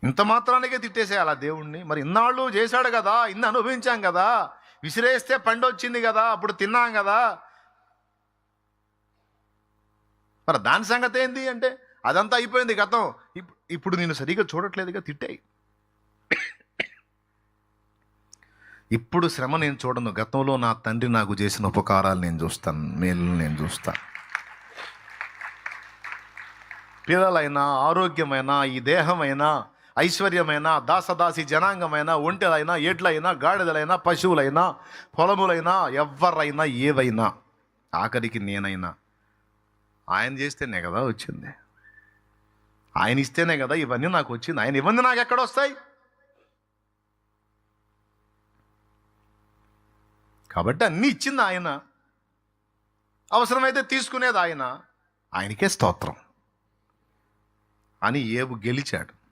ఇంత మాత్రానికే తిట్టేసేయాలి ఆ దేవుణ్ణి? మరి ఇన్నాళ్ళు చేశాడు కదా, ఇన్ని అనుభవించాం కదా, విసిరేస్తే పండు వచ్చింది కదా, అప్పుడు తిన్నాం కదా, మరి దాని సంగతి ఏంది అంటే అదంతా అయిపోయింది గతం. ఇప్పుడు నేను సరిగ్గా చూడట్లేదుగా, తిట్టాయి. ఇప్పుడు శ్రమ నేను చూడను, గతంలో నా తండ్రి నాకు చేసిన ఉపకారాలు నేను చూస్తాను, మేలు నేను చూస్తాను. పిల్లలైనా, ఆరోగ్యమైన, ఈ దేహమైనా, ఐశ్వర్యమైన, దాసదాసి జనాంగమైన, ఒంటెలైనా, ఎడ్లైనా, గాడిదలైనా, పశువులైనా, పొలములైనా, ఎవరైనా, ఏవైనా, ఆఖరికి నేనైనా ఆయన చేస్తేనే కదా వచ్చింది. ఆయన ఇస్తేనే కదా ఇవన్నీ నాకు వచ్చింది. ఆయన ఇవన్నీ నాకు ఎక్కడొస్తాయి? కాబట్టి అన్నీ ఇచ్చింది ఆయన, అవసరమైతే తీసుకునేది ఆయన. ఆయనకే స్తోత్రం అని ఏబు గెలిచాడు.